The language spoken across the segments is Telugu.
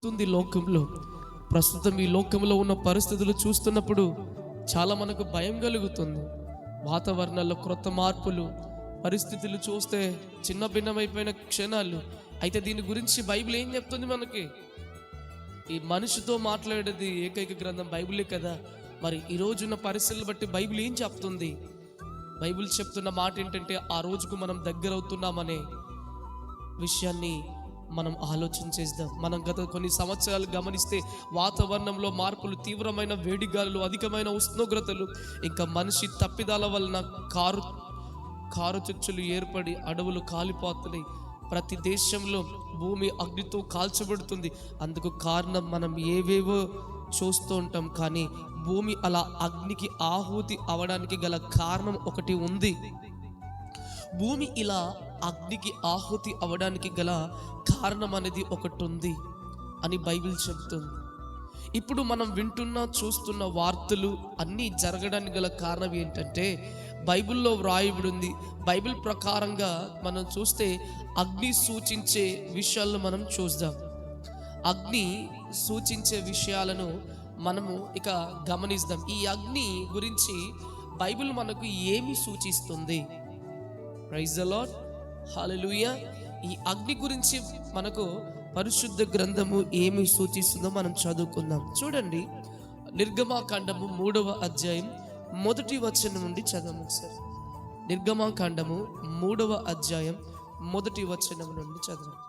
ఉంది లోకంలో. ప్రస్తుతం ఈ లోకంలో ఉన్న పరిస్థితులు చూస్తున్నప్పుడు చాలా మనకు భయం కలుగుతుంది. వాతావరణంలో క్రొత్త మార్పులు, పరిస్థితులు చూస్తే చిన్న భిన్నమైపోయిన క్షణాలు. అయితే దీని గురించి బైబిల్ ఏం చెప్తుంది మనకి? ఈ మనిషితో మాట్లాడేది ఏకైక గ్రంథం బైబిలే కదా. మరి ఈ రోజున్న పరిస్థితులను బట్టి బైబిల్ ఏం చెప్తుంది? బైబిల్ చెప్తున్న మాట ఏంటంటే, ఆ రోజుకు మనం దగ్గర అవుతున్నామనే విషయాన్ని మనం ఆలోచన చేద్దాం. మనం గత కొన్ని సంవత్సరాలు గమనిస్తే వాతావరణంలో మార్పులు, తీవ్రమైన వేడిగాలులు, అధికమైన ఉష్ణోగ్రతలు, ఇంకా మనిషి తప్పిదాల వలన కారు చుచ్చులు ఏర్పడి అడవులు కాలిపోతున్నాయి. ప్రతి దేశంలో భూమి అగ్నితో కాల్చబడుతుంది. అందుకు కారణం మనం ఏవేవో చూస్తూ ఉంటాం, కానీ భూమి అలా అగ్నికి ఆహుతి అవడానికి గల కారణం ఒకటి ఉంది. భూమి ఇలా అగ్నికి ఆహుతి అవడానికి గల కారణం అనేది ఒకటి ఉంది అని బైబిల్ చెప్తుంది. ఇప్పుడు మనం వింటున్న చూస్తున్న వార్తలు అన్నీ జరగడానికి గల కారణం ఏంటంటే, బైబిల్లో వ్రాయబడి ఉంది. బైబిల్ ప్రకారంగా మనం చూస్తే అగ్ని సూచించే విషయాలను మనం చూద్దాం. అగ్ని సూచించే విషయాలను మనము ఇక గమనిద్దాం. ఈ అగ్ని గురించి బైబిల్ మనకు ఏమి సూచిస్తుంది? ప్రైజ్ ది లార్డ్, హల్లెలూయా. ఈ అగ్ని గురించి మనకు పరిశుద్ధ గ్రంథము ఏమి సూచిస్తుందో మనం చదువుకుందాం. చూడండి, నిర్గమాకాండము 3వ అధ్యాయం 1వ వచనం నుండి చదవండి సార్. నిర్గమాకాండము 3వ అధ్యాయం 1వ వచనం నుండి చదవండి.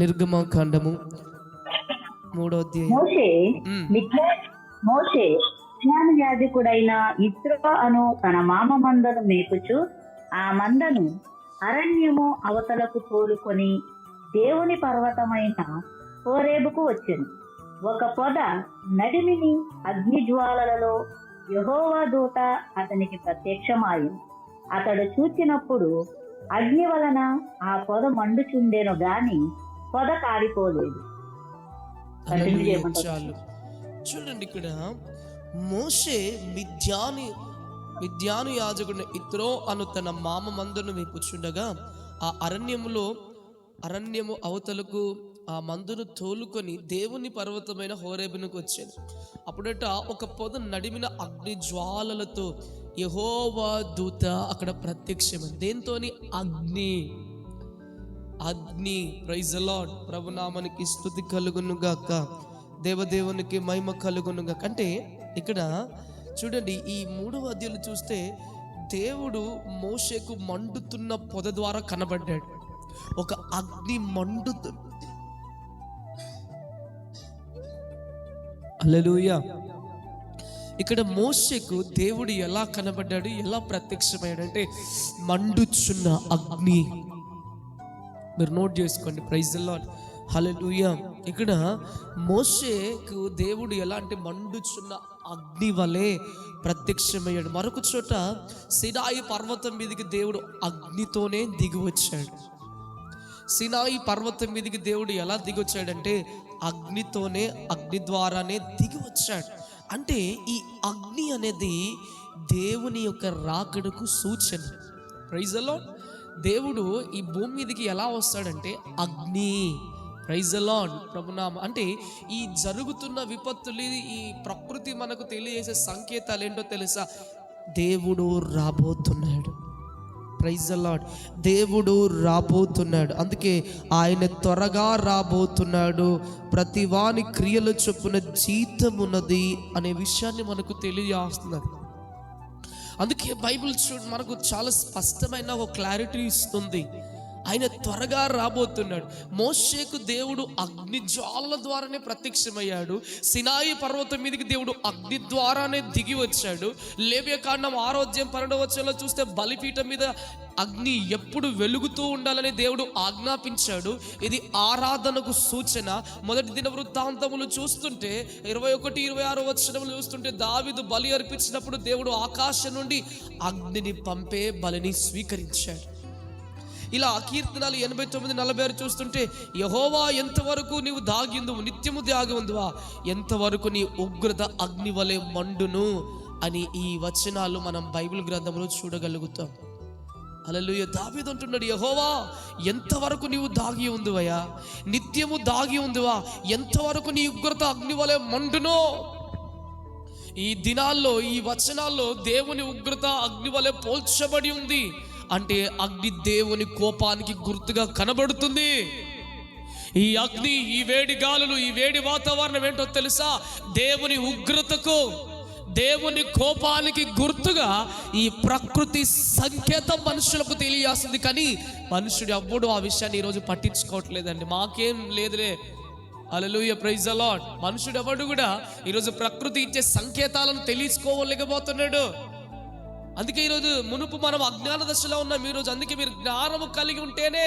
నిర్గమాకాండము 3వ అధ్యాయం. మోషే ప్రధాన యాజకుడైన ఇత్రో అను తన మామ మందను మేపుచు ఆ మందను అరణ్యము అవతలకు తోలుకొని దేవుని పర్వతమైన హోరేబుకు వచ్చెను. ఒక పొద నడిమిని అగ్ని జ్వాలలలో యెహోవా దూత అతనికి ప్రత్యక్షమాయెను. అతడు చూచినప్పుడు అగ్ని వలన ఆ పొద మండుచుండెను గాని పొద కాలిపోలేదు. చూడండి, ఇక్కడ మోషే మిద్యాను యాజకుడు ఇత్రో అను తన మామ మందును మేపుచుండగా ఆ అరణ్యము అవతలకు ఆ మందును తోలుకొని దేవుని పర్వతమైన హోరేబునకు వచ్చాను. అప్పుడట ఒక పొద నడిమిన అగ్ని జ్వాలలతో యెహోవా దూత అక్కడ ప్రత్యక్షమైంది. దేంతోని? అగ్ని. Praise the lord. ప్రభునామానికి స్తుతి కలుగును గాక, దేవదేవునికి మహిమ కలుగును గాక. అంటే ఇక్కడ చూడండి, ఈ 3వ అధ్యాయం చూస్తే దేవుడు మోషేకు మండుతున్న పొద ద్వారా కనబడ్డాడు. ఒక అగ్ని హల్లెలూయా. ఇక్కడ మోషేకు దేవుడు ఎలా కనబడ్డాడు, ఎలా ప్రత్యక్షమయ్యాడు అంటే మండుచున్న అగ్ని. మీరు నోట్ చేసుకోండి. ప్రైజ్ ది లార్డ్, హల్లెలూయా. ఇక్కడ మోషేకు దేవుడు ఎలా అంటే మండుచున్న అగ్ని వలె ప్రత్యక్షమయ్యాడు. మరొక చోట సినాయి పర్వతం మీదకి దేవుడు అగ్నితోనే దిగి వచ్చాడు. సినాయి పర్వతం మీదకి దేవుడు ఎలా దిగి వచ్చాడంటే అగ్నితోనే, అగ్ని ద్వారానే దిగి వచ్చాడు. అంటే ఈ అగ్ని అనేది దేవుని యొక్క రాకడకు సూచన. Praise the lord. దేవుడు ఈ భూమి మీదకి ఎలా వస్తాడంటే అగ్ని. ప్రైజ్ ది లార్డ్, ప్రభునామ. అంటే ఈ జరుగుతున్న విపత్తులు, ఈ ప్రకృతి మనకు తెలియజేసే సంకేతాలు ఏంటో తెలుసా? దేవుడు రాబోతున్నాడు. Praise the lord. దేవుడు రాబోతున్నాడు. అందుకే ఆయన త్వరగా రాబోతున్నాడు. ప్రతి వాని క్రియల చొప్పున జీతమున్నది అనే విషయాన్ని మనకు తెలియజేస్తున్నది. అందుకే బైబిల్ మనకు చాలా స్పష్టమైన ఒక క్లారిటీ ఇస్తుంది. ఆయన త్వరగా రాబోతున్నాడు. మోషేకు దేవుడు అగ్ని జ్వాలల ద్వారానే ప్రత్యక్షమయ్యాడు. సినాయి పర్వతం మీదకి దేవుడు అగ్ని ద్వారానే దిగి వచ్చాడు. లేవ్యకాండం 6వ అధ్యాయం 12వ వచనంలో చూస్తే బలిపీఠం మీద అగ్ని ఎప్పుడు వెలుగుతూ ఉండాలని దేవుడు ఆజ్ఞాపించాడు. ఇది ఆరాధనకు సూచన. మొదటి దిన వృత్తాంతములు చూస్తుంటే 21-26 వచనములు చూస్తుంటే దావీదు బలి అర్పించినప్పుడు దేవుడు ఆకాశం నుండి అగ్నిని పంపే బలిని స్వీకరించాడు. ఇలా కీర్తనాలు 89-46 చూస్తుంటే యెహోవా ఎంతవరకు నీవు దాగిందువు, నిత్యము దాగి ఉందువా, ఎంతవరకు నీ ఉగ్రత అగ్ని వలె మండును అని ఈ వచనాలు మనం బైబిల్ గ్రంథంలో చూడగలుగుతాం. హల్లెలూయా. దావీదు అంటున్నాడు, యెహోవా ఎంతవరకు నీవు దాగి ఉందివయ్యా, నిత్యము దాగి ఉందివా, ఎంతవరకు నీ ఉగ్రత అగ్ని వలె మండునో. ఈ దినాల్లో, ఈ వచనాల్లో దేవుని ఉగ్రత అగ్ని వలె పోల్చబడి ఉంది. అంటే అగ్ని దేవుని కోపానికి గుర్తుగా కనబడుతుంది. ఈ అగ్ని, ఈ వేడి గాలులు, ఈ వేడి వాతావరణం ఏంటో తెలుసా? దేవుని ఉగ్రతకు, దేవుని కోపానికి గుర్తుగా ఈ ప్రకృతి సంకేతం మనుషులకు తెలియాల్సింది. కానీ మనుషుడు ఎవ్వడు ఆ విషయాన్ని ఈరోజు పట్టించుకోవట్లేదండి. మాకేం లేదులే, హల్లెలూయా, ప్రైజ్ ది లార్డ్. మనుషుడు ఎవడు కూడా ఈరోజు ప్రకృతి ఇచ్చే సంకేతాలను తెలుసుకోలేకపోతున్నాడు. అందుకే ఈరోజు మునుపు మనం అజ్ఞాన దశలో ఉన్నాం. ఈరోజు అందుకే మీరు జ్ఞానము కలిగి ఉంటేనే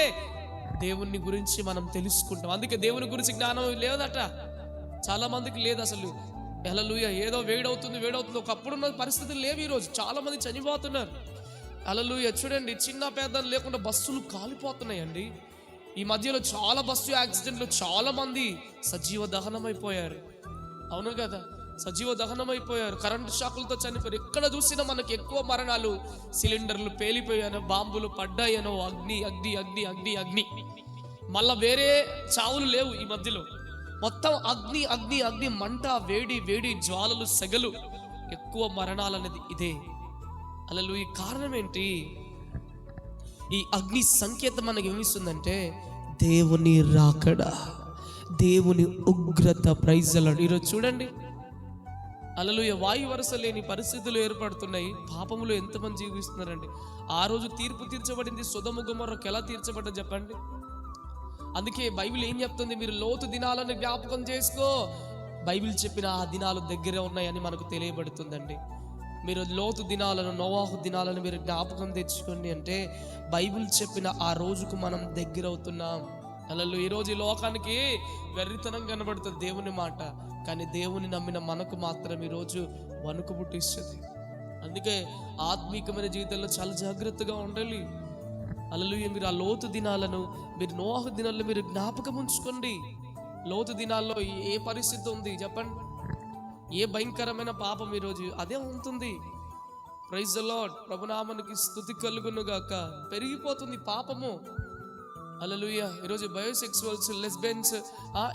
దేవుని గురించి మనం తెలుసుకుంటాం. అందుకే దేవుని గురించి జ్ఞానం లేదట చాలా మందికి, లేదు అసలు. హల్లెలూయా. ఏదో వేడవుతుంది. ఒకప్పుడున్న పరిస్థితులు లేవు. ఈరోజు చాలా మంది చనిపోతున్నారు. హల్లెలూయా. చూడండి, చిన్న పెద్ద లేకుండా బస్సులు కాలిపోతున్నాయండి. ఈ మధ్యలో చాలా బస్సు యాక్సిడెంట్లు, చాలా మంది సజీవ దహనమైపోయారు. అవును కదా, సజీవ దహనమైపోయారు. కరెంటు షాకులతో చనిపోయారు. ఎక్కడ చూసినా మనకి ఎక్కువ మరణాలు సిలిండర్లు పేలిపోయానో, బాంబులు పడ్డాయనో, అగ్ని అగ్ని అగ్ని అగ్ని అగ్ని. మళ్ళా వేరే చావులు లేవు ఈ మధ్యలో. మొత్తం అగ్ని అగ్ని అగ్ని, మంట, వేడి వేడి, జ్వాలలు, సెగలు. ఎక్కువ మరణాలు అనేది ఇదే. హల్లెలూయా. కారణం ఏంటి? ఈ అగ్ని సంకేతం మనకి ఏమిస్తుందంటే దేవుని రాకడ, దేవుని ఉగ్రత. Praise the lord. ఈరోజు చూడండి, హల్లెలూయా, వాయు వరుస లేని పరిస్థితులు ఏర్పడుతున్నాయి. పాపములో ఎంతమంది జీవిస్తున్నారండి. ఆ రోజు తీర్పు తీర్చబడింది. సొదొమ గొమొర్రాకు ఎలా తీర్చబడ్డది చెప్పండి? అందుకే బైబిల్ ఏం చెప్తుంది? మీరు లోతు దినాలను జ్ఞాపకం చేసుకో. బైబిల్ చెప్పిన ఆ దినాలు దగ్గర ఉన్నాయని మనకు తెలియబడుతుందండి. మీరు లోతు దినాలను, నోవాహు దినాలను మీరు జ్ఞాపకం తెచ్చుకోండి. అంటే బైబిల్ చెప్పిన ఆ రోజుకు మనం దగ్గర అవుతున్నాం. హల్లెలూయా. ఈరోజు ఈ లోకానికి వెర్రితనం కనబడుతుంది దేవుని మాట, కానీ దేవుని నమ్మిన మనకు మాత్రం ఈరోజు వణుకు పుట్టిస్తుంది. అందుకే ఆత్మీకమైన జీవితంలో చాలా జాగ్రత్తగా ఉండాలి. హల్లెలూయా. మీరు ఆ లోతు దినాలను, మీరు నోవాహు దినాల్లో మీరు జ్ఞాపకం ఉంచుకోండి. లోతు దినాల్లో ఏ పరిస్థితి ఉంది చెప్పండి? ఏ భయంకరమైన పాపం ఈరోజు అదే ఉంటుంది. Praise the lord. ప్రభునామానికి స్తుతి కలుగును గాక. పెరిగిపోతుంది పాపము. హల్లెలూయా. ఈరోజు బయోసెక్సువల్స్, లెస్బియన్స్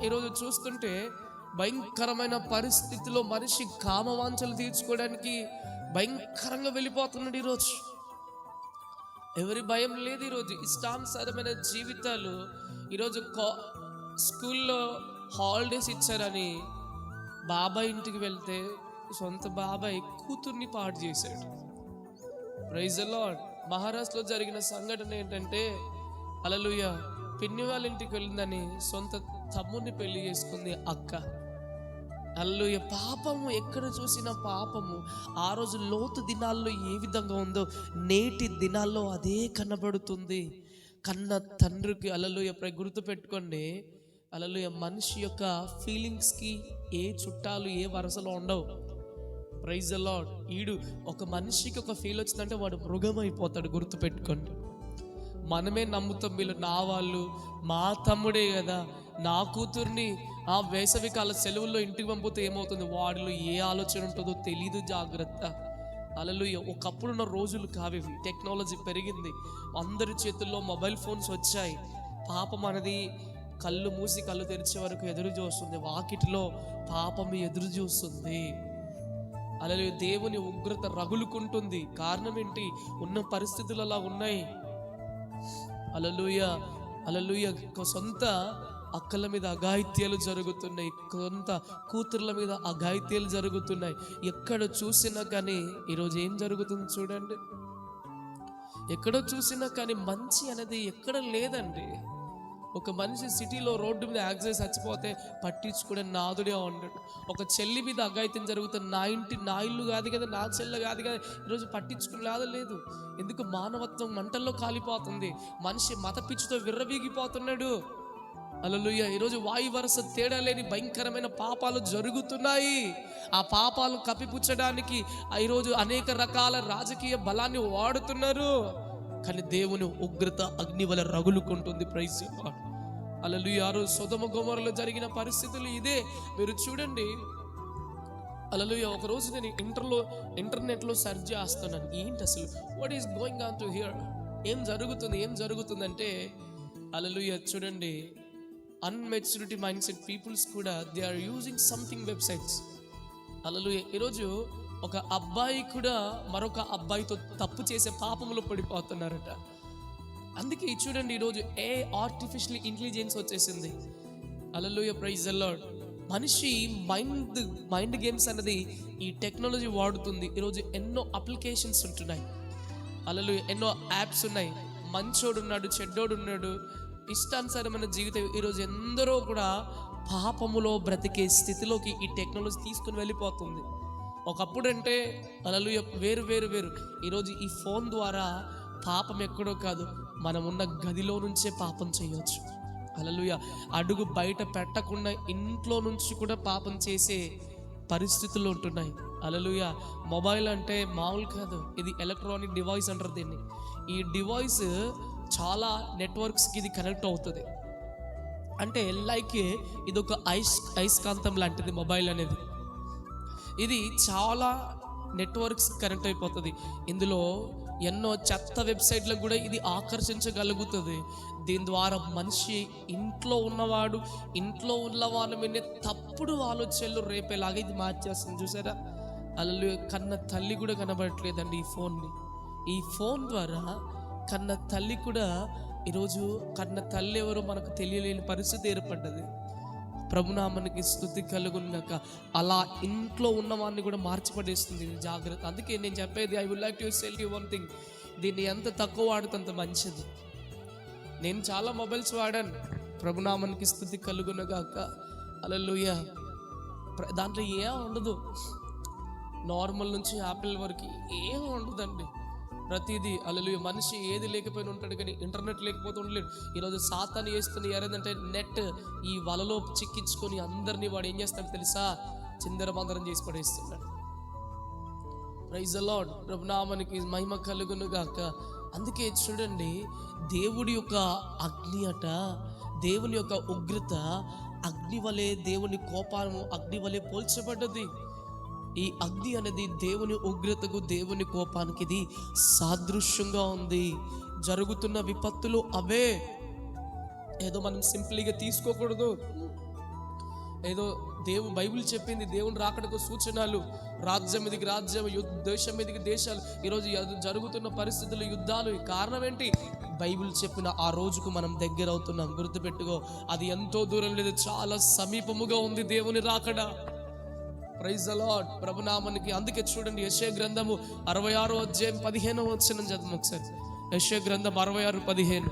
ఈరోజు చూస్తుంటే భయంకరమైన పరిస్థితిలో మనిషి కామవాంఛలు తీర్చుకోవడానికి భయంకరంగా వెళ్ళిపోతున్నాడు ఈరోజు. ఎవరి భయం లేదు ఈరోజు. ఇష్టానుసారమైన జీవితాలు. ఈరోజు స్కూల్లో హాలిడేస్ ఇచ్చారని బాబాయ్ ఇంటికి వెళ్తే సొంత బాబాయ్ కూతుర్ని పాడు చేశాడు. Praise the lord. మహారాష్ట్రలో జరిగిన సంఘటన ఏంటంటే, హల్లెలూయా, పిన్ని వాళ్ళ ఇంటికి వెళ్ళిందని సొంత తమ్ముడిని పెళ్లి చేసుకుంది అక్క. హల్లెలూయా. పాపము ఎక్కడ చూసినా పాపము. ఆ రోజు లోతు దినాల్లో ఏ విధంగా ఉందో నేటి దినాల్లో అదే కనబడుతుంది. కన్న తండ్రికి, హల్లెలూయా, గుర్తు పెట్టుకోండి, హల్లెలూయా, మనిషి యొక్క ఫీలింగ్స్కి ఏ చుట్టాలు, ఏ వరసలో ఉండవు. Praise the lord. ఒక మనిషికి ఒక ఫీల్ వచ్చిందంటే వాడు మృగం అయిపోతాడు. గుర్తు పెట్టుకోండి. మనమే నమ్ముతాం, వీళ్ళు నా వాళ్ళు, మా తమ్ముడే కదా, నా కూతుర్ని ఆ వేసవికాల సెలవుల్లో ఇంటికి పంపితే ఏమవుతుంది, వాడిలో ఏ ఆలోచన ఉంటుందో తెలీదు. జాగ్రత్త. హల్లెలూయా. ఒకప్పుడున్న రోజులు కావివి. టెక్నాలజీ పెరిగింది. అందరి చేతుల్లో మొబైల్ ఫోన్స్ వచ్చాయి. పాపం అనేది కళ్ళు మూసి కళ్ళు తెరిచే వరకు ఎదురు చూస్తుంది. వాకిటిలో పాపం ఎదురు చూస్తుంది. హల్లెలూయా. దేవుని ఉగ్రత రగులుకుంటుంది. కారణం ఏంటి? ఉన్న పరిస్థితులు అలా ఉన్నాయి. హల్లెలూయా. హల్లెలూయా. సొంత అక్కల మీద అఘాయిత్యాలు జరుగుతున్నాయి. కొంత కూతుర్ల మీద అఘాయిత్యాలు జరుగుతున్నాయి. ఎక్కడ చూసినా కానీ ఈరోజు ఏం జరుగుతుంది చూడండి. ఎక్కడ చూసినా కానీ మంచి అనేది ఎక్కడ లేదండి. ఒక మనిషి సిటీలో రోడ్డు మీద యాక్సిడెంట్ చచ్చిపోతే పట్టించుకునే నాదుడే ఉండడు. ఒక చెల్లి మీద అఘాయిత్యం జరుగుతుంది. నా ఇల్లు కాదు కదా, నా చెల్లె కాదు కదా, ఈరోజు పట్టించుకునే లాగా లేదు. ఎందుకు? మానవత్వం మంటల్లో కాలిపోతుంది. మనిషి మత పిచ్చితో విర్రవీగిపోతున్నాడు. హల్లెలూయా. ఈరోజు వాయు వరస తేడా లేని భయంకరమైన పాపాలు జరుగుతున్నాయి. ఆ పాపాలు కప్పిపుచ్చడానికి ఈరోజు అనేక రకాల రాజకీయ బలాన్ని వాడుతున్నారు. కానీ దేవుని ఉగ్రత అగ్ని వలె రగులుకుంటుంది. Praise the lord. హల్లెలూయా. ఆ రోజు సొదొమ గొమొర్రాలో జరిగిన పరిస్థితులు ఇదే. మీరు చూడండి. హల్లెలూయా. ఒక రోజు నేను ఇంటర్నెట్లో సెర్చ్ చేస్తున్నాను, ఏంటి అసలు what is going on to here, ఏం జరుగుతుందంటే హల్లెలూయా, చూడండి, అన్మెచ్యూరిటీ మైండ్ సెట్ పీపుల్స్ కూడా they are using something websites. హల్లెలూయా. ఈరోజు ఒక అబ్బాయి కూడా మరొక అబ్బాయితో తప్పు చేసే పాపంలో పడిపోతున్నారట. అందుకే చూడండి, ఈరోజు ఆర్టిఫిషియల్ ఇంటెలిజెన్స్ వచ్చేసింది. హల్లెలూయా, ప్రైజ్ ది లార్డ్. మనిషి మైండ్ గేమ్స్ అనేది ఈ టెక్నాలజీ వాడుతుంది. ఈరోజు ఎన్నో అప్లికేషన్స్ ఉంటున్నాయి. హల్లెలూయా, ఎన్నో యాప్స్ ఉన్నాయి. మంచోడు ఉన్నాడు, చెడ్డోడు ఉన్నాడు, ఇష్టానుసారమైన జీవితం. ఈరోజు ఎందరో కూడా పాపములో బ్రతికే స్థితిలోకి ఈ టెక్నాలజీ తీసుకుని వెళ్ళిపోతుంది. ఒకప్పుడు అంటే హల్లెలూయా వేరు. ఈరోజు ఈ ఫోన్ ద్వారా పాపం ఎక్కడో కాదు, మనం ఉన్న గదిలో నుంచే పాపం చేయవచ్చు. హల్లెలూయా. అడుగు బయట పెట్టకుండా ఇంట్లో నుంచి కూడా పాపం చేసే పరిస్థితులు ఉంటున్నాయి. హల్లెలూయా. మొబైల్ అంటే మామూలు కాదు, ఇది ఎలక్ట్రానిక్ డివైస్ అంటారు దీన్ని. ఈ డివైస్ చాలా నెట్వర్క్స్కి ఇది కనెక్ట్ అవుతుంది. అంటే లైక్ ఇది ఒక అయస్కాంతం లాంటిది మొబైల్ అనేది. ఇది చాలా నెట్వర్క్స్ కనెక్ట్ అయిపోతుంది. ఇందులో ఎన్నో చెత్త వెబ్సైట్లకు కూడా ఇది ఆకర్షించగలుగుతుంది. దీని ద్వారా మనిషి ఇంట్లో ఉన్న వాళ్ళ మీద తప్పుడు ఆలోచనలు రేపేలాగా ఇది మార్చేస్తుంది. చూసారా? అలా కన్న తల్లి కూడా కనబడట్లేదండి ఈ ఫోన్ ద్వారా. కన్న తల్లి కూడా ఈరోజు కన్న తల్లి ఎవరో మనకు తెలియలేని పరిస్థితి ఏర్పడ్డది. ప్రభునామానికి స్తుతి కలుగునుగాక. అలా ఇంట్లో ఉన్న వాడిని కూడా మార్చిపడేస్తుంది. జాగ్రత్త. అందుకే నేను చెప్పేది, I would like to tell you one thing, దీన్ని ఎంత తక్కువ వాడితే అంత మంచిది. నేను చాలా మొబైల్స్ వాడాను. ప్రభునామానికి స్తుతి కలుగునుగాక. హల్లెలూయా. దాంట్లో ఏం ఉండదు, నార్మల్ నుంచి యాపిల్ వరకు ఏం ఉండదండి, ప్రతిదీ. హల్లెలూయా. మనిషి ఏది లేకపోయినా ఉంటాడు, కానీ ఇంటర్నెట్ లేకపోతే ఉండలేడు. ఈరోజు సాతాను చేస్తున్న ఏదంటే నెట్, ఈ వలలో చిక్కించుకొని అందరినీ వాడు ఏం చేస్తాడు తెలుసా? చిందరమందరం చేసి పడేస్తున్నాడు. Praise the lord. ప్రభునామానికి మహిమ కలుగునుగాక. అందుకే చూడండి, దేవుడి యొక్క అగ్ని అట, దేవుని యొక్క ఉగ్రత అగ్ని వలె, దేవుని కోపము అగ్ని వలె పోల్చబడ్డది. ఈ అగ్ని అనేది దేవుని ఉగ్రతకు, దేవుని కోపానికి ఇది సాదృశ్యంగా ఉంది. జరుగుతున్న విపత్తులు అవే. ఏదో మనం సింపుల్గా తీసుకోకూడదు. ఏదో బైబిల్ చెప్పింది దేవుని రాకడకు సూచనలు, రాజ్యం మీదకి రాజ్యం, దేశం మీదకి దేశాలు. ఈరోజు జరుగుతున్న పరిస్థితులు, యుద్ధాలు. కారణం ఏంటి? బైబిల్ చెప్పిన ఆ రోజుకు మనం దగ్గర అవుతున్నాం. గుర్తుపెట్టుకో, అది ఎంతో దూరం లేదు, చాలా సమీపముగా ఉంది దేవుని రాకడ. Praise the lord. ప్రభునామానికి. అందుకే చూడండి, యెషయా గ్రంథము 66వ అధ్యాయం 15వ వచనం చదువు ఒకసారి. యెషయా గ్రంథం 66:15.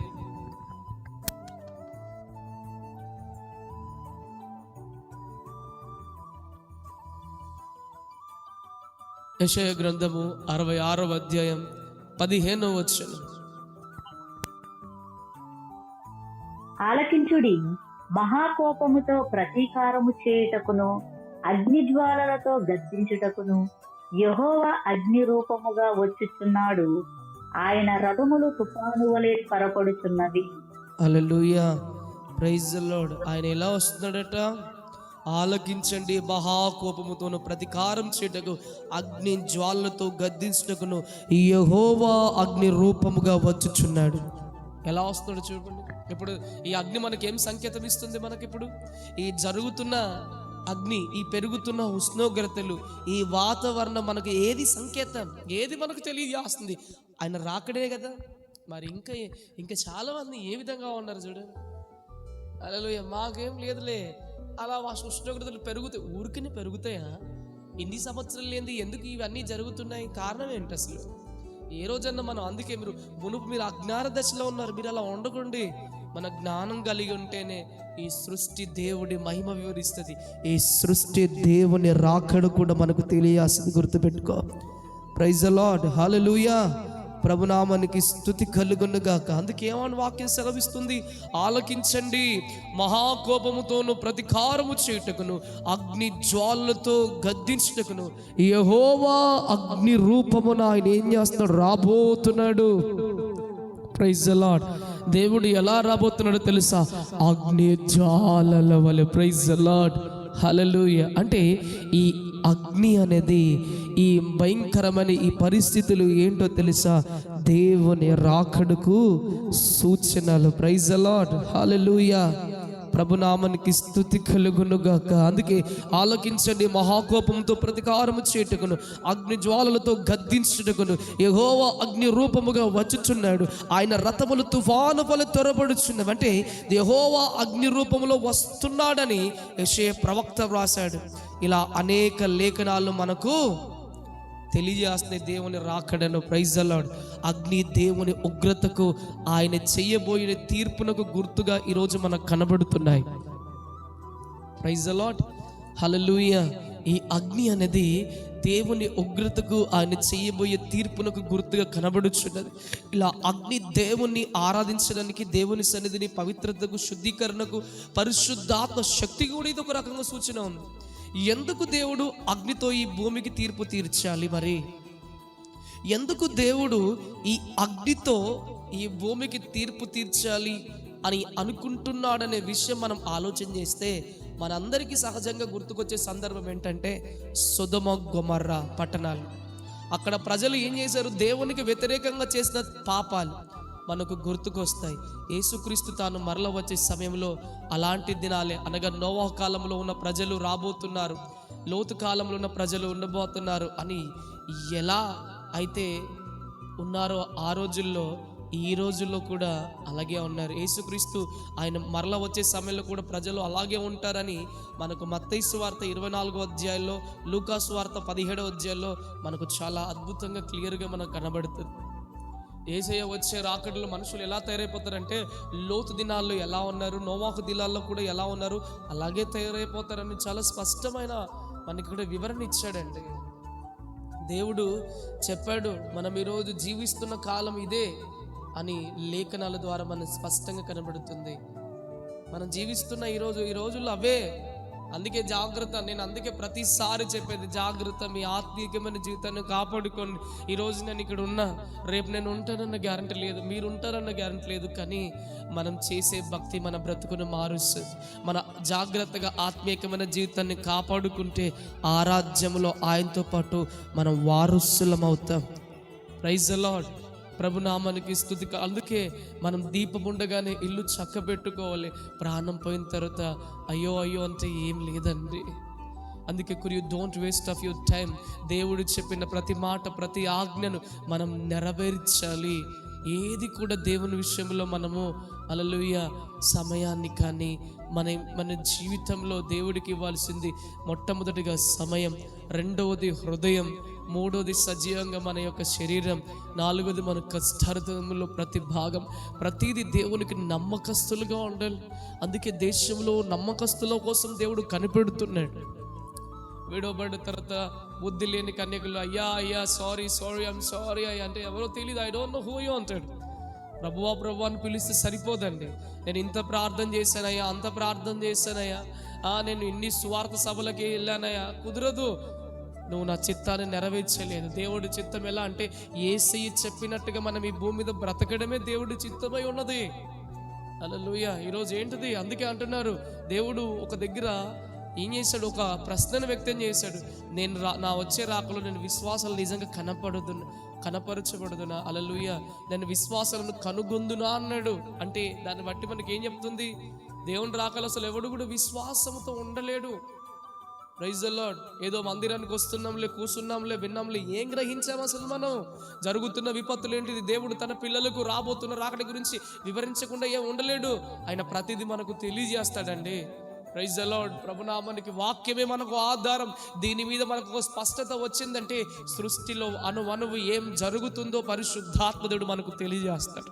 యెషయా గ్రంథము 66వ అధ్యాయం 15వ వచనం. ఆలకించుడి, మహాకోపముతో ప్రతీకారము చేయుటకును అగ్నిజ్వాలలతో గద్దించుటకును యెహోవా అగ్ని రూపముగా వచ్చుచున్నాడు. ఆయన రథములు తుఫాను వలె త్వరపడుచున్నవి. హల్లెలూయా. Praise the lord. ఆయన ఎలా వస్తున్నాడట? ఆలకించండి, మహాకోపముతోను ప్రతీకారం చేయుటకు అగ్ని జ్వాలలతో గద్దించుటకును యెహోవా అగ్ని రూపముగా వచ్చుచున్నాడు. ఎలా వస్తున్నాడు చూడండి. ఇప్పుడు ఈ అగ్ని మనకేం సంకేతం ఇస్తుంది? మనకిప్పుడు ఈ జరుగుతున్న అగ్ని, ఈ పెరుగుతున్న ఉష్ణోగ్రతలు, ఈ వాతావరణం మనకు ఏది సంకేతం, ఏది మనకు తెలియజేస్తుంది? ఆయన రాకడే కదా. మరి ఇంకా చాలా మంది ఏ విధంగా ఉన్నారు చూడండి. హల్లెలూయా. మాకేం లేదులే, అలా ఉష్ణోగ్రతలు ఊరికనే పెరుగుతాయా? ఇన్ని సంవత్సరాలు లేని ఎందుకు ఇవన్నీ జరుగుతున్నాయి? కారణం ఏంటి అసలు? ఏ రోజన్నా మనం, అందుకే మీరు అజ్ఞాన దశలో ఉన్నారు, మీరు అలా ఉండకండి. మన జ్ఞానం కలిగి ఉంటేనే ఈ సృష్టి దేవుడి మహిమ వివరిస్తుంది. ఈ సృష్టి దేవుని రాకడ కూడా మనకు తెలియాల్సింది. గుర్తుపెట్టుకో. Praise the lord. హల్లెలూయా. ప్రభునామానికి స్తుతి కలుగునుగాక. అందుకే ఏమని వాక్యం సెలవిస్తుంది? ఆలకించండి, మహాకోపముతోను ప్రతీకారము చేయుటకును అగ్ని జ్వాలలతో గద్దించుటకును యెహోవా అగ్ని రూపమున ఆయన ఏం చేస్తున్నాడు? రాబోతున్నాడు. Praise the lord. దేవుడు ఎలా రాబోతున్నాడో తెలుసా? అగ్ని జ్వాలల వలె. Praise the lord. హల్లెలూయా. అంటే ఈ అగ్ని అనేది, ఈ భయంకరమైన ఈ పరిస్థితులు ఏంటో తెలుసా? దేవుని రాకడకు సూచనలు. ప్రైజ్ ది లార్డ్, హల్లెలూయా. ప్రభునామానికి స్తుతి కలుగునుగాక. అందుకే ఆలకించండి. మహాకోపంతో ప్రతీకారము చేయుటకును, అగ్ని జ్వాలలతో గద్దించుటకును యెహోవా అగ్ని రూపముగా వచ్చుచున్నాడు. ఆయన రథములు తుఫాను వలె త్వరపడుచున్నవి. అంటే యెహోవా అగ్ని రూపములో వస్తున్నాడని యెషయా ప్రవక్త వ్రాసాడు. ఇలా అనేక లేఖనాలు మనకు తెలియజేస్తుంది దేవుని రాకడను. Praise the lord. అగ్ని దేవుని ఉగ్రతకు, ఆయన చెయ్యబోయే తీర్పునకు గుర్తుగా ఈరోజు మనకు కనబడుతున్నాయి. ప్రైజ్ ది లార్డ్, హల్లెలూయా. ఈ అగ్ని అనేది దేవుని ఉగ్రతకు, ఆయన చేయబోయే తీర్పునకు గుర్తుగా కనబడుచున్నది. ఇలా అగ్ని దేవుణ్ణి ఆరాధించడానికి, దేవుని సన్నిధిని పవిత్రతకు, శుద్ధీకరణకు, పరిశుద్ధాత్మ శక్తి కూడా ఇది ఒక రకంగా సూచన ఉంది. ఎందుకు దేవుడు అగ్నితో ఈ భూమికి తీర్పు తీర్చాలి? మరి ఎందుకు దేవుడు ఈ అగ్నితో ఈ భూమికి తీర్పు తీర్చాలి అని అనుకుంటున్నాడనే విషయం మనం ఆలోచన చేస్తే మనందరికీ సహజంగా గుర్తుకొచ్చే సందర్భం ఏంటంటే సొదొమ గొమొర్రా పట్టణాలు. అక్కడ ప్రజలు ఏం చేశారు? దేవునికి వ్యతిరేకంగా చేసిన పాపాలు మనకు గుర్తుకొస్తాయి. యేసుక్రీస్తు తాను మరల వచ్చే సమయంలో అలాంటి దినాలే, అనగా నోవహు కాలంలో ఉన్న ప్రజలు రాబోతున్నారు, లోతు కాలంలో ఉన్న ప్రజలు ఉండబోతున్నారు అని ఎలా అయితే ఉన్నారో ఆ రోజుల్లో, ఈ రోజుల్లో కూడా అలాగే ఉన్నారు. యేసుక్రీస్తు ఆయన మరల వచ్చే సమయంలో కూడా ప్రజలు అలాగే ఉంటారని మనకు మత్తయి సువార్త 24వ అధ్యాయంలో, లూకా సువార్త 17వ అధ్యాయంలో మనకు చాలా అద్భుతంగా క్లియర్గా మనకు కనబడుతుంది. యేసయ్య వచ్చే రాకడలో మనుషులు ఎలా తయారైపోతారంటే లోతు దినాల్లో ఎలా ఉన్నారు, నోవాహు దినాల్లో కూడా ఎలా ఉన్నారు, అలాగే తయారైపోతారని చాలా స్పష్టమైన మనకి ఇక్కడ వివరణ ఇచ్చాడండి. దేవుడు చెప్పాడు, మనం ఈరోజు జీవిస్తున్న కాలం ఇదే అని లేఖనాల ద్వారా మనకు స్పష్టంగా కనబడుతుంది. మనం జీవిస్తున్న ఈ రోజుల్లో అవే. అందుకే జాగ్రత్త. నేను అందుకే ప్రతిసారి చెప్పేది, జాగ్రత్త, మీ ఆత్మీయమైన జీవితాన్ని కాపాడుకోండి. ఈరోజు నేను ఇక్కడ ఉన్నా, రేపు నేను ఉంటానన్న గ్యారంటీ లేదు, మీరు ఉంటారన్న గ్యారంటీ లేదు. కానీ మనం చేసే భక్తి మన బ్రతుకును మారుస్తుంది. మన జాగ్రత్తగా ఆత్మీయమైన జీవితాన్ని కాపాడుకుంటే ఆ రాజ్యంలో ఆయనతో పాటు మనం వారసులం అవుతాం. Praise the lord. ప్రభునామానికి స్తుతి. అందుకే మనం దీపం ఉండగానే ఇల్లు చక్కబెట్టుకోవాలి. ప్రాణం పోయిన తర్వాత అయ్యో అయ్యో అంటే ఏం లేదండి. అందుకే you don't waste of your time. దేవుడు చెప్పిన ప్రతి మాట, ప్రతి ఆజ్ఞను మనం నెరవేర్చాలి. ఏది కూడా దేవుని విషయంలో మనము హల్లెలూయా సమయాన్ని కానీ మన జీవితంలో దేవుడికి ఇవ్వాల్సింది మొట్టమొదటిగా సమయం, రెండవది హృదయం, మూడోది సజీవంగా మన యొక్క శరీరం, నాలుగోది మన కష్టార్థంలో ప్రతి భాగం, ప్రతిదీ దేవునికి నమ్మకస్తులుగా ఉండాలి. అందుకే దేశంలో నమ్మకస్తుల కోసం దేవుడు కనిపెడుతున్నాడు. విడవబడిన తర్వాత బుద్ధి లేని కన్యకులు అయ్యా అయ్యా సారీ ఐఎమ్ సారీ అయ్యా అంటే ఎవరో తెలియదు, I don't know who you అంటాడు. ప్రభువా ప్రభు అని పిలిస్తే సరిపోదండి. నేను ఇంత ప్రార్థన చేశానయ్యా, అంత ప్రార్థన చేశానయ్యా, నేను ఇన్ని సువార్త సభలకి వెళ్ళానయ్యా, కుదరదు. నువ్వు నా చిత్తాన్ని నెరవేర్చలేదు. దేవుడి చిత్తం ఎలా అంటే యేసయ్య చెప్పినట్టుగా మనం ఈ భూమి మీద బ్రతకడమే దేవుడి చిత్తమై ఉన్నది. హల్లెలూయా. ఈరోజు ఏంటిది? అందుకే అంటున్నారు, దేవుడు ఒక దగ్గర ఏం చేశాడు? ఒక ప్రశ్నను వ్యక్తం చేశాడు. నా వచ్చే రాకలో నేను విశ్వాసాలు నిజంగా కనపరచబడుదునా? హల్లెలూయా. నేను విశ్వాసాలను కనుగొందునా అన్నాడు. అంటే దాన్ని బట్టి మనకి ఏం చెప్తుంది? దేవుని రాకలు అసలు ఎవడు కూడా విశ్వాసంతో ఉండలేడు. Praise the lord. ఏదో మందిరానికి వస్తున్నాంలే, కూర్చున్నాంలే, విన్నాంలే, ఏం గ్రహించాము అసలు మనం? జరుగుతున్న విపత్తులు ఏంటిది? దేవుడు తన పిల్లలకు రాబోతున్న రాకడ గురించి వివరించకుండా ఏం ఉండలేడు. ఆయన ప్రతిదీ మనకు తెలియజేస్తాడండి. Praise the lord. ప్రభునామానికి వాక్యమే మనకు ఆధారం. దీని మీద మనకు ఒక స్పష్టత వచ్చిందంటే సృష్టిలో అణువణువు ఏం జరుగుతుందో పరిశుద్ధాత్మదేవుడు మనకు తెలియజేస్తాడు.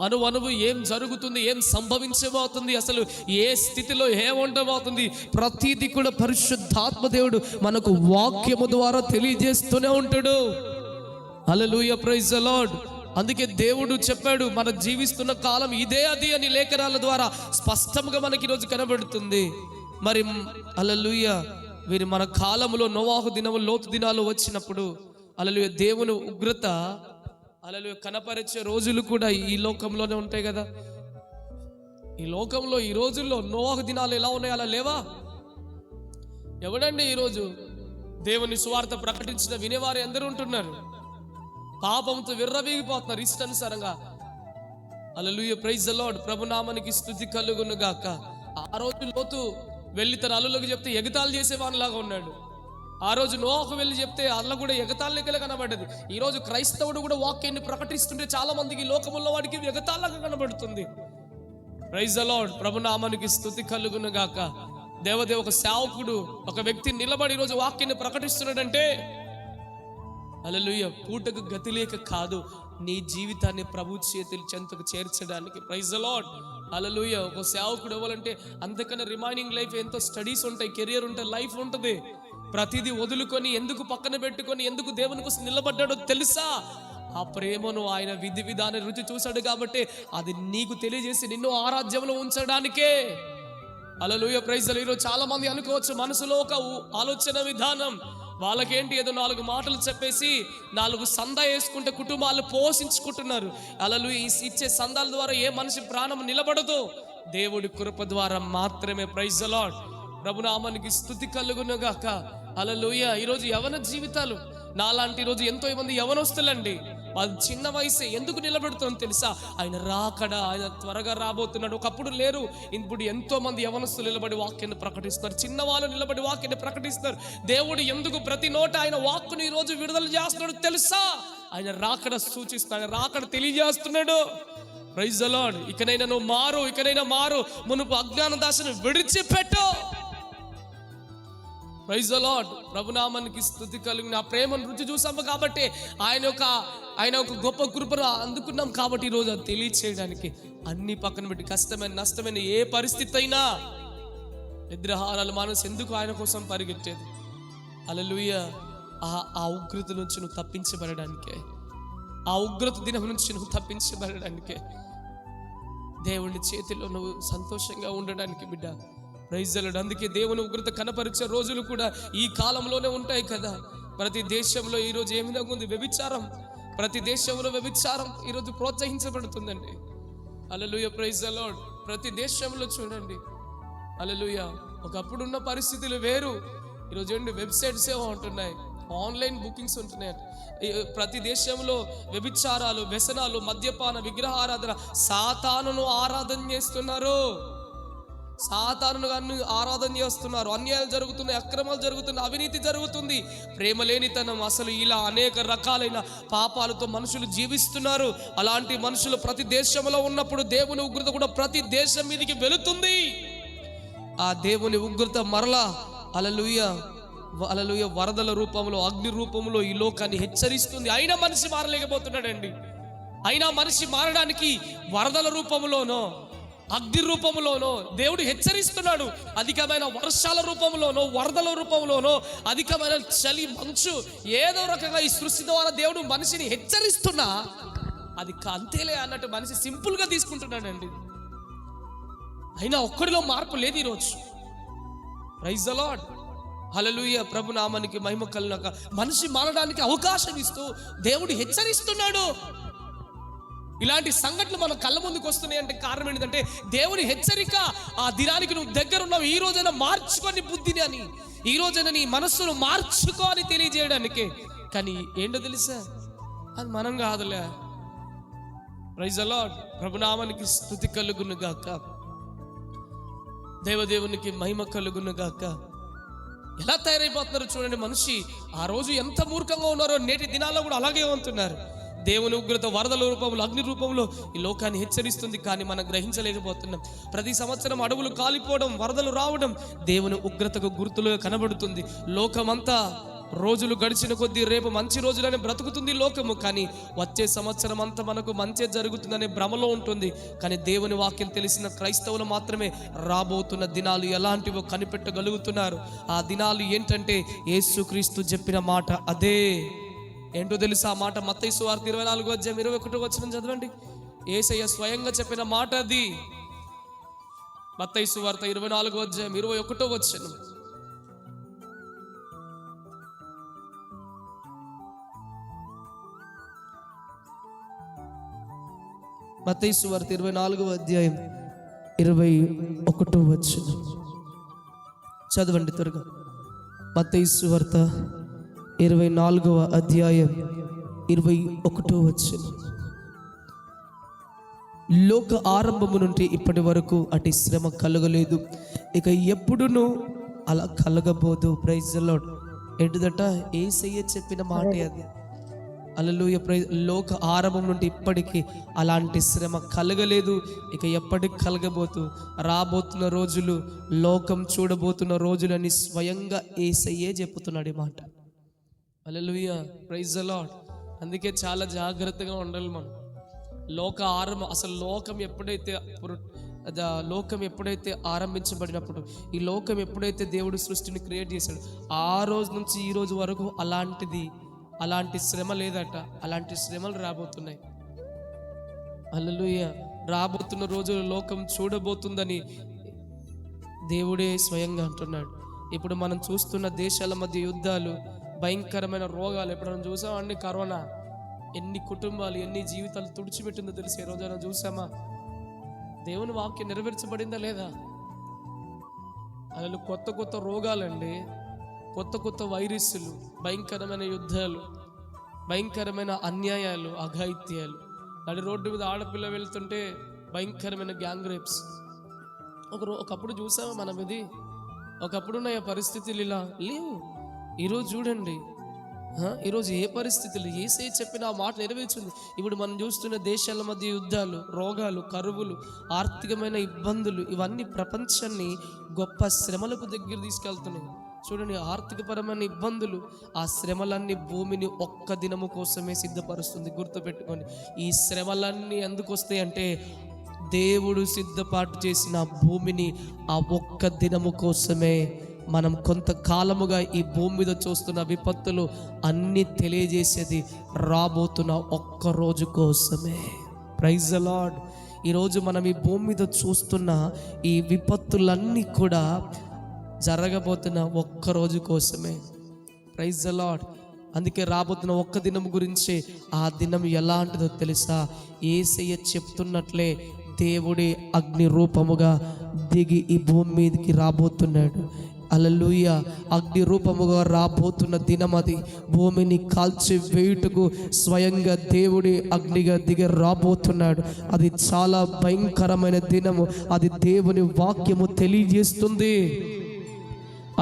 అణువణువు ఏం జరుగుతుంది, ఏం సంభవించబోతుంది, అసలు ఏ స్థితిలో ఏం ఉండబోతుంది, ప్రతిదీ కూడా పరిశుద్ధాత్మదేవుడు మనకు వాక్యము ద్వారా తెలియజేస్తూనే ఉంటాడు. హల్లెలూయా. Praise the lord. అందుకే దేవుడు చెప్పాడు, మన జీవిస్తున్న కాలం ఇదే అది అని లేఖనాల ద్వారా స్పష్టంగా మనకి ఈరోజు కనబడుతుంది. మరి హల్లెలూయా, వీరి మన కాలంలో నోవాహు దినము, లోతు దినాలు వచ్చినప్పుడు హల్లెలూయా దేవుని ఉగ్రత హల్లెలూయా కనపరిచే రోజులు కూడా ఈ లోకంలోనే ఉంటాయి కదా. ఈ లోకంలో ఈ రోజుల్లో నోవాహు దినాలు ఎలా ఉన్నాయి అలా లేవా? ఎవడండి ఈరోజు దేవుని సువార్త ప్రకటించిన వినేవారు ఎందరూ ఉంటున్నారు? పాపంతో విర్రవీగిపోతున్నారు ఇష్టానుసారంగా. హల్లెలూయా, ప్రైజ్ ది లార్డ్. ప్రభునామానికి స్తుతి కలుగును గాక. ఆ రోజు లోతు వెళ్ళి తన అల్లులకు చెప్తే ఎగతాళి చేసేవానిలాగా ఉన్నాడు. ఆ రోజు నోహకు వెళ్ళి చెప్తే అల్ల కూడా ఎగతాళి లెక్కలే కనబడ్డది. ఈ రోజు క్రైస్తవుడు కూడా వాక్యాన్ని ప్రకటిస్తుంటే చాలా మందికి లోకముల్లో వాడికి ఎగతాళిగా కనబడుతుంది. Praise the lord. ప్రభునామానికి స్తుతి కలుగును గాక. దేవదేవ ఒక సేవకుడు, ఒక వ్యక్తి నిలబడి ఈరోజు వాక్యాన్ని ప్రకటిస్తున్నాడంటే హల్లెలూయా, పూటకు గతి లేక కాదు, నీ జీవితాన్ని ప్రభు చేతుల చెంతకు చేర్చడానికి. Praise the lord. హల్లెలూయా. ఒక సేవకుడు అవ్వాలంటే అంతకన్నా రిమైనింగ్ లైఫ్ ఎంతో స్టడీస్ ఉంటాయి, కెరియర్ ఉంటుంది, లైఫ్ ఉంటుంది. ప్రతిదీ వదులుకొని ఎందుకు పక్కన పెట్టుకొని ఎందుకు దేవుని కోసం నిలబడ్డాడో తెలుసా? ఆ ప్రేమను ఆయన విధి విధాన రుచి చూశాడు కాబట్టి అది నీకు తెలియజేసి నిన్ను ఆరాధ్యంలో ఉంచడానికే. హల్లెలూయా, ప్రైజ్ ది లార్డ్. ఈరోజు చాలా మంది అనుకోవచ్చు మనసులో ఒక ఆలోచన విధానం, వాళ్ళకేంటి ఏదో 4 మాటలు చెప్పేసి 4 సందా వేసుకుంటే కుటుంబాలు పోషించుకుంటున్నారు. హల్లెలూయా. ఇచ్చే సందాల ద్వారా ఏ మనిషి ప్రాణం నిలబడదు, దేవుడి కృప ద్వారా మాత్రమే. Praise the lord. ప్రభునామానికి స్తుతి కలుగును గాక. హల్లెలూయా. ఈరోజు యవన జీవితాలు నాలాంటి ఈరోజు ఎంతో మంది యవనస్తులండి, వాళ్ళు చిన్న వయసే ఎందుకు నిలబెడుతుందో తెలుసా? ఆయన రాకడా, ఆయన త్వరగా రాబోతున్నాడు. ఒకప్పుడు లేరు, ఇప్పుడు ఎంతో మంది యవనస్తులు నిలబడి వాక్యాన్ని ప్రకటిస్తున్నారు, చిన్నవాళ్ళు నిలబడి వాక్యాన్ని ప్రకటిస్తున్నారు. దేవుడు ఎందుకు ప్రతి నోట ఆయన వాక్కుని ఈరోజు విడుదల చేస్తున్నాడు తెలుసా? ఆయన రాకడ సూచిస్తున్నాడు, ఆయన రాకడ తెలియజేస్తున్నాడు. Praise the lord. ఇకనైనా నువ్వు మారు, ఇకనైనా మారు, మునుపు అజ్ఞాన దాసును విడిచిపెట్టు. Praise the lord. ప్రభునామానికి స్తుతి కలుగును. ఆ ప్రేమను రుచి చూసాము కాబట్టి ఆయన ఒక గొప్ప కృపను అందుకున్నాం కాబట్టి ఈరోజు అది తెలియచేయడానికి అన్ని పక్కన పెట్టి కష్టమైన నష్టమైన ఏ పరిస్థితి అయినా నిద్రాహారాలు మనసు ఎందుకు ఆయన కోసం పరిగెట్టేది? హల్లెలూయా. ఆ ఉగ్రత నుంచి నువ్వు తప్పించబడడానికే, ఆ ఉగ్రత దినం నుంచి నువ్వు తప్పించబడడానికే, దేవుని చేతిలో నువ్వు సంతోషంగా ఉండడానికి బిడ్డ. Praise the lord. అందుకే దేవుని ఉగ్రత కనపరిచే రోజులు కూడా ఈ కాలంలోనే ఉంటాయి కదా. ప్రతి దేశంలో ఈరోజు ఏ విధంగా ఉంది? వ్యభిచారం. ప్రతి దేశంలో వ్యభిచారం ఈరోజు ప్రోత్సహించబడుతుందండి. హల్లెలూయా, ప్రైజ్ ది లార్డ్. ప్రతి దేశంలో చూడండి. హల్లెలూయా. ఒకప్పుడున్న పరిస్థితులు వేరు, ఈరోజు ఏంటి వెబ్సైట్స్ ఏమో ఉంటున్నాయి, ఆన్లైన్ బుకింగ్స్ ఉంటున్నాయి. ప్రతి దేశంలో వ్యభిచారాలు, వ్యసనాలు, మద్యపాన, విగ్రహారాధన, సాతానును ఆరాధన చేస్తున్నారు, సాతానును ఆరాధన చేస్తున్నారు. అన్యాయాలు జరుగుతున్నాయి, అక్రమాలు జరుగుతున్నాయి, అవినీతి జరుగుతుంది, ప్రేమ లేనితనం, అసలు ఇలా అనేక రకాలైన పాపాలతో మనుషులు జీవిస్తున్నారు. అలాంటి మనుషులు ప్రతి దేశంలో ఉన్నప్పుడు దేవుని ఉగ్రత కూడా ప్రతి దేశం మీదకి వెళుతుంది. ఆ దేవుని ఉగ్రత మరలా హల్లెలూయా హల్లెలూయా వరదల రూపంలో, అగ్ని రూపంలో ఈ లోకాన్ని హెచ్చరిస్తుంది. అయినా మనిషి మారలేకపోతున్నాడండి. అయినా మనిషి మారడానికి వరదల రూపంలోనో, అగ్ని రూపంలోనో దేవుడు హెచ్చరిస్తున్నాడు. అధికమైన వర్షాల రూపంలోనో, వరదల రూపంలోనో, అధికమైన చలి, మంచు, ఏదో రకంగా ఈ సృష్టి ద్వారా దేవుడు మనిషిని హెచ్చరిస్తున్నా అది అంతేలే అన్నట్టు మనిషి సింపుల్గా తీసుకుంటున్నాడండి. అయినా ఒక్కడిలో మార్పు లేదు ఈరోజు. Praise the lord. హల్లెలూయా. ప్రభు నామానికి మహిమ కలుగుగాక. మనిషి మారడానికి అవకాశం ఇస్తూ దేవుడు హెచ్చరిస్తున్నాడు. ఇలాంటి సంఘటనలు మన కళ్ళ ముందుకు వస్తున్నాయి అంటే కారణం ఏంటంటే దేవుని హెచ్చరిక. ఆ దినానికి నువ్వు దగ్గర ఉన్నావు, ఈ రోజైనా మార్చుకొని బుద్ధిని అని, ఈ రోజైనా నీ మనస్సును మార్చుకో అని తెలియజేయడానికి. కానీ ఏంటో తెలుసా? అది మనం కాదులే. Praise the lord. ప్రభునామానికి స్తుతి కలుగును గాక. దేవదేవునికి మహిమ కలుగును గాక. ఎలా తయారైపోతున్నారు చూడండి మనిషి. ఆ రోజు ఎంత మూర్ఖంగా ఉన్నారో నేటి దినాల్లో కూడా అలాగే ఉంటున్నారు. దేవుని ఉగ్రత వరదల రూపంలో, అగ్ని రూపంలో ఈ లోకాన్ని హెచ్చరిస్తుంది, కానీ మనం గ్రహించలేకపోతున్నాం. ప్రతి సంవత్సరం అడవులు కాలిపోవడం, వరదలు రావడం దేవుని ఉగ్రతకు గుర్తులుగా కనబడుతుంది. లోకమంతా రోజులు గడిచిన కొద్దీ రేపు మంచి రోజులని బ్రతుకుతుంది లోకము, కానీ వచ్చే సంవత్సరం అంతా మనకు మంచి జరుగుతుందనే భ్రమలో ఉంటుంది. కానీ దేవుని వాక్యం తెలిసిన క్రైస్తవులు మాత్రమే రాబోతున్న దినాలు ఎలాంటివో కనిపెట్టగలుగుతున్నారు. ఆ దినాలు ఏంటంటే యేసుక్రీస్తు చెప్పిన మాట అదే. ఏంటో తెలుసా? ఆ మాట మత్తయి సువార్త 24:21 చదవండి. యేసయ్య స్వయంగా చెప్పిన మాట అది. మత్తయి సువార్త 24:21. మత్తయి సువార్త 24:21 చదవండి త్వరగా. మత్తయి సువార్త 24వ అధ్యాయం 21 లోక ఆరంభము నుండి ఇప్పటి వరకు అటు శ్రమ కలగలేదు, ఇక ఎప్పుడునూ అలా కలగబోదు. Praise the lord. ఏంటిదట? యేసయ్య చెప్పిన మాటే అది. హల్లెలూయా. ప్రైజ్. లోక ఆరంభం నుండి ఇప్పటికీ అలాంటి శ్రమ కలగలేదు, ఇక ఎప్పటికి కలగబోతూ రాబోతున్న రోజులు, లోకం చూడబోతున్న రోజులు అని స్వయంగా యేసయ్యే చెప్పుతున్నాడు ఈ మాట. హల్లెలూయా. Praise the lord. అందుకే చాలా జాగ్రత్తగా ఉండాలి మనం. లోక ఆరంభం, అసలు లోకం ఎప్పుడైతే ఆరంభించబడినప్పుడు, ఈ లోకం ఎప్పుడైతే దేవుడు సృష్టిని క్రియేట్ చేశాడు, ఆ రోజు నుంచి ఈ రోజు వరకు అలాంటి శ్రమ లేదట. అలాంటి శ్రమలు రాబోతున్నాయి. హల్లెలూయా. రాబోతున్న రోజులు లోకం చూడబోతుందని దేవుడే స్వయంగా అంటున్నాడు. ఇప్పుడు మనం చూస్తున్న దేశాల మధ్య యుద్ధాలు, భయంకరమైన రోగాలు ఎప్పుడైనా చూసామండి? కరోనా ఎన్ని కుటుంబాలు, ఎన్ని జీవితాలు తుడిచిపెట్టిందో తెలిసి ఏ రోజైనా చూసామా? దేవుని వాక్యం నెరవేర్చబడిందా లేదా? అలా కొత్త రోగాలండి, కొత్త వైరస్లు, భయంకరమైన యుద్ధాలు, భయంకరమైన అన్యాయాలు, అఘాయిత్యాలు. నడి రోడ్డు మీద ఆడపిల్ల వెళ్తుంటే భయంకరమైన గ్యాంగ్ రేప్స్. ఒకప్పుడు చూసామా మనం ఇది? ఒకప్పుడున్న పరిస్థితులు ఇలా లేవు. ఈరోజు చూడండి, ఈరోజు ఏ పరిస్థితులు, యేసయ్య చెప్పిన ఆ మాట నెరవేర్చింది. ఇప్పుడు మనం చూస్తున్న దేశాల మధ్య యుద్ధాలు, రోగాలు, కరువులు, ఆర్థికమైన ఇబ్బందులు, ఇవన్నీ ప్రపంచాన్ని గొప్ప శ్రమలకు దగ్గర తీసుకెళ్తున్నాయి. చూడండి, ఆర్థికపరమైన ఇబ్బందులు, ఆ శ్రమలన్నీ భూమిని ఒక్క దినము కోసమే సిద్ధపరుస్తుంది. గుర్తుపెట్టుకోండి, ఈ శ్రమలన్నీ ఎందుకు వస్తాయి అంటే దేవుడు సిద్ధపాటు చేసిన భూమిని ఆ ఒక్క దినము కోసమే. మనం కొంతకాలముగా ఈ భూమి మీద చూస్తున్న విపత్తులు అన్నీ తెలియజేసేది రాబోతున్న ఒక్క రోజు కోసమే. Praise the lord. ఈరోజు మనం ఈ భూమి మీద చూస్తున్న ఈ విపత్తులన్నీ కూడా జరగబోతున్న ఒక్క రోజు కోసమే. Praise the lord. అందుకే రాబోతున్న ఒక్క దినం గురించి, ఆ దినం ఎలాంటిదో తెలుసా? యేసయ్య చెప్తున్నట్లే దేవుడే అగ్ని రూపముగా దిగి ఈ భూమి మీదకి రాబోతున్నాడు. హల్లెలూయా. అగ్ని రూపముగా రాబోతున్న దినం అది. భూమిని కాల్చి వేయుటకు స్వయంగా దేవుడే అగ్నిగా దిగి రాబోతున్నాడు. అది చాలా భయంకరమైన దినము. అది దేవుని వాక్యము తెలియజేస్తుంది.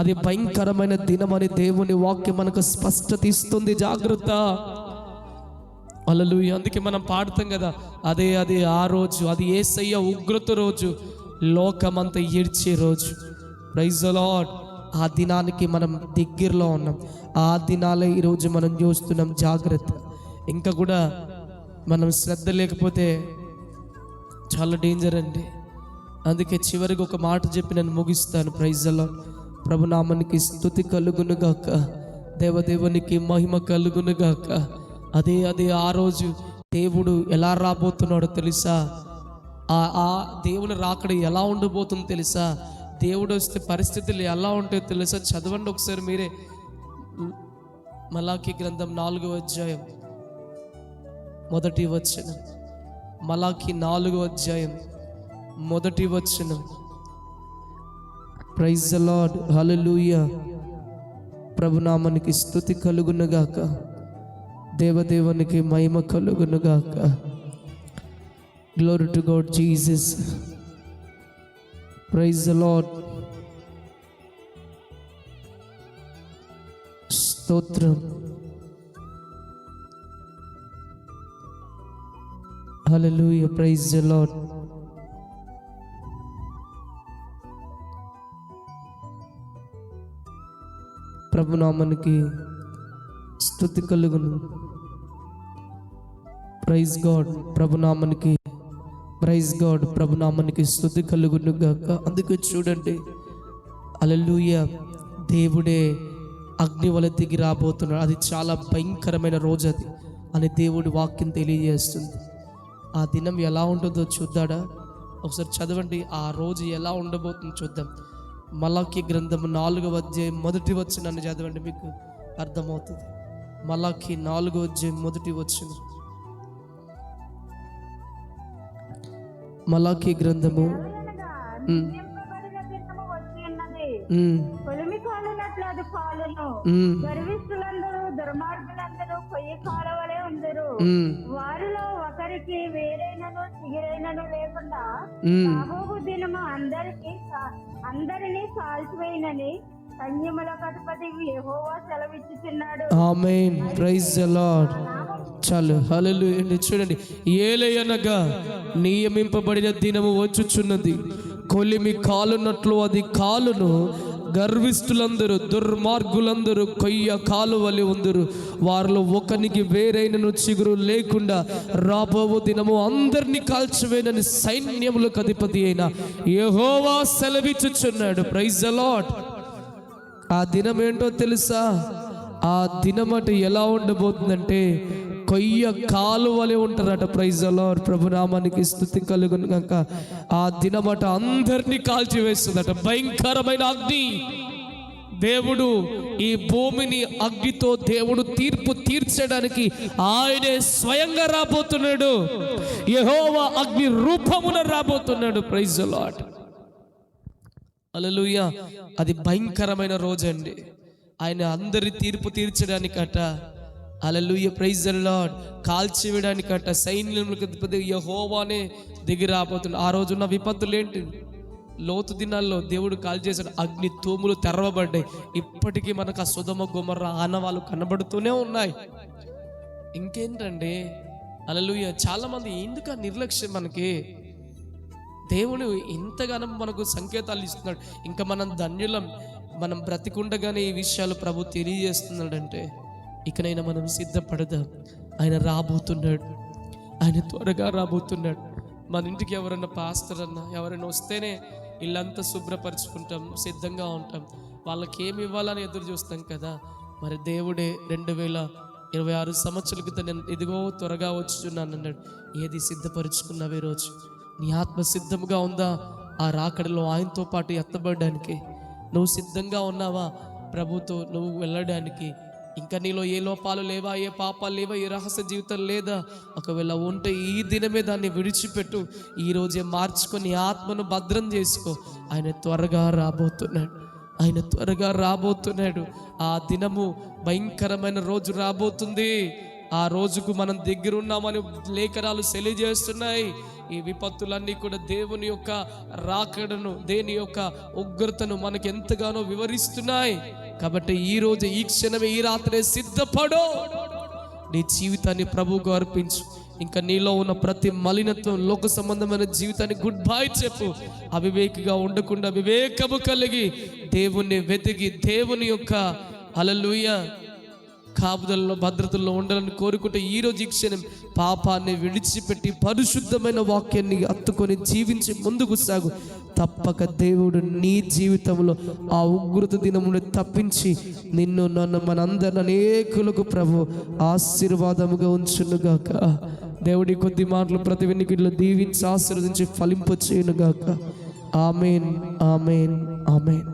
అది భయంకరమైన దినమని దేవుని వాక్యం మనకు స్పష్టత ఇస్తుంది. జాగ్రత్త. హల్లెలూయా. అందుకే మనం పాడుతాం కదా, అదే ఆ రోజు, అది యేసయ్య ఉగ్రత రోజు, లోకమంతా ఏడ్చే రోజు. Praise the lord. ఆ దినానికి మనం దగ్గరలో ఉన్నాం. ఆ దినాలే ఈరోజు మనం చూస్తున్నాం. జాగ్రత్త. ఇంకా కూడా మనం శ్రద్ధ లేకపోతే చాలా డేంజర్ అండి. అందుకే చివరికి ఒక మాట చెప్పి నేను ముగిస్తాను. Praise the lord. ప్రభునామానికి స్తుతి కలుగునుగాక, దేవదేవునికి మహిమ కలుగునుగాక. అదే ఆ రోజు దేవుడు ఎలా రాబోతున్నాడో తెలుసా? ఆ దేవుని రాకడ ఎలా ఉండబోతుందో తెలుసా? దేవుడు వస్తే పరిస్థితులు ఎలా ఉంటాయో తెలుసా? చదవండి ఒకసారి మీరే. మలాకీ గ్రంథం 4వ అధ్యాయం 1వ వచనం. మలాకీ 4వ అధ్యాయం 1వ వచనం. Praise the lord. హల్లెలూయా. ప్రభునామానికి స్తుతి కలుగునుగాక, దేవదేవునికి మహిమ కలుగునుగాక. Glory to God Jesus. Praise the lord. స్తోత్రం. హల్లెలూయా. Praise the lord. ప్రభునామానికి స్తుతి కలుగును. Praise God. ప్రభునామానికి ప్రైజ్ గాడ్. ప్రభునామానికి స్తుతి కలుగును గాక. అందుకే చూడండి, హల్లెలూయా, దేవుడే అగ్ని వలె దిగి రాబోతున్నాడు. అది చాలా భయంకరమైన రోజు అది అని దేవుడి వాక్యం తెలియజేస్తుంది. ఆ దినం ఎలా ఉంటుందో చూద్దాడా? ఒకసారి చదవండి. ఆ రోజు ఎలా ఉండబోతుందో చూద్దాం. మలాకీ గ్రంథం 4వ అధ్యాయం 1వ వచనాన్ని చదవండి, మీకు అర్థమవుతుంది. మలాకీ 4వ అధ్యాయం 1వ వచనం. మలాకీ గ్రంథము కొలిమి కాలునట్ల అది పాలును. ఉమ్, గర్విష్ఠులందరూ దుర్మార్గులందరూ కొయ్య కాలవలే ఉందరు. ఉమ్, వారిలో ఒకరికి వేరైనను చిగిరైనను లేకుండా ఉమ్. రాబోవు దినము అందరినీ కాల్చివేయనని సైన్యములకు అధిపతి యెహోవా సెలవిచ్చుచున్నాడు. ఆమేన్. Praise the lord. చాలు, హల్లెలూయా. చూడండి, ఏలయనగా నియమింపబడిన దినము వచ్చుచున్నది, కొలిమి కాలునట్లు అది కాలును. గర్విష్ఠులందరూ దుర్మార్గులందరూ కొయ్య కాలువలి ఉందరు. వారిలో ఒకనికి వేరైనను చిగురు లేకుండా రాబోవు దినము అందరినీ కాల్చివేనని సైన్యములకు అధిపతి అయిన యెహోవా సెలవిచ్చుచున్నాడు. Praise the lord. ఆ దినం ఏంటో తెలుసా? ఆ దినమట ఎలా ఉండబోతుందంటే కొయ్య కాలువలే ఉంటారట. Praise the lord. ప్రభునామానికి స్తుతి కలుగును గాక. ఆ దినమట అందరినీ కాల్చివేస్తుందట. భయంకరమైన అగ్ని. దేవుడు ఈ భూమిని అగ్నితో దేవుడు తీర్పు తీర్చడానికి ఆయనే స్వయంగా రాబోతున్నాడు. యెహోవా అగ్ని రూపమున రాబోతున్నాడు. Praise the lord. హల్లెలూయా. అది భయంకరమైన రోజు అండి. ఆయన అందరి తీర్పు తీర్చడానికట. హల్లెలూయా. Praise the lord. కాల్చివేయడానికట సైన్యములకు అధిపతి యెహోవానే దిగి రాబోతున్నాడు. ఆ రోజున్న విపత్తులు ఏంటి? లోతు దినాల్లో దేవుడు కాల్ చేశాడు, అగ్ని తూములు తెరవబడ్డాయి. ఇప్పటికీ మనకు ఆ సొదొమ గొమొర్రా ఆనవాళ్ళు కనబడుతూనే ఉన్నాయి. ఇంకేంటండి? హల్లెలూయా. చాలా మంది ఎందుకు నిర్లక్ష్యం? మనకి దేవుడు ఎంతగానో మనకు సంకేతాలు ఇస్తున్నాడు. ఇంకా మనం ధన్యులం. మనం బ్రతికుండగానే ఈ విషయాలు ప్రభు తెలియజేస్తున్నాడంటే ఇకనైనా మనం సిద్ధపడదాం. ఆయన రాబోతున్నాడు. ఆయన త్వరగా రాబోతున్నాడు. మన ఇంటికి ఎవరైనా పాస్టర్ అన్నా ఎవరైనా వస్తేనే ఇల్లంతా శుభ్రపరచుకుంటాం, సిద్ధంగా ఉంటాం. వాళ్ళకి ఏమి ఇవ్వాలని ఎదురు చూస్తాం కదా. మరి దేవుడే 2026 సంవత్సరాల క్రితం నేను ఇదిగో త్వరగా వచ్చుచున్నాను అన్నాడు. ఏది సిద్ధపరుచుకున్నావే రోజు? నీ ఆత్మ సిద్ధంగా ఉందా ఆ రాకడలో ఆయనతో పాటు ఎత్తబడడానికి? నువ్వు సిద్ధంగా ఉన్నావా ప్రభుతో నువ్వు వెళ్ళడానికి? ఇంకా నీలో ఏ లోపాలు లేవా, ఏ పాపాలు లేవా, ఏ రహస్య జీవితం లేదా? ఒకవేళ ఉంటే ఈ దినమే దాన్ని విడిచిపెట్టు. ఈరోజే మార్చుకొని ఆత్మను భద్రం చేసుకో. ఆయన త్వరగా రాబోతున్నాడు. ఆయన త్వరగా రాబోతున్నాడు. ఆ దినము భయంకరమైన రోజు రాబోతుంది. ఆ రోజుకు మనం దగ్గరున్నామని లేఖనాలు తెలియజేస్తున్నాయి. ఈ విపత్తులన్నీ కూడా దేవుని యొక్క రాకడను, దేని యొక్క ఉగ్రతను మనకు ఎంతగానో వివరిస్తున్నాయి. కాబట్టి ఈ రోజు, ఈ క్షణమే, ఈ రాత్రే సిద్ధపడు. నీ జీవితాన్ని ప్రభువుకు అర్పించు. ఇంకా నీలో ఉన్న ప్రతి మలినత్వం, లోక సంబంధమైన జీవితాన్ని గుడ్ బై చెప్పు. అవివేకిగా ఉండకుండా వివేకము కలిగి దేవుణ్ణి వెతికి దేవుని యొక్క హల్లెలూయా కాపుదలలో భద్రతల్లో ఉండాలని కోరుకుంటే ఈరోజు ఈ క్షణం పాపాన్ని విడిచిపెట్టి పరిశుద్ధమైన వాక్యాన్ని హత్తుకొని జీవించి ముందుకు సాగు. తప్పక దేవుడు నీ జీవితంలో ఆ ఉగ్రత దినమును తప్పించి నిన్ను, నన్ను, మనందరిని అనేకులకు ప్రభు ఆశీర్వాదముగా ఉంచునుగాక. దేవుడి కొద్ది మాటలు ప్రతి వినికిడిలో దీవించి ఆశీర్వదించి ఫలింప చేయునుగాక. ఆమేన్, ఆమేన్, ఆమేన్.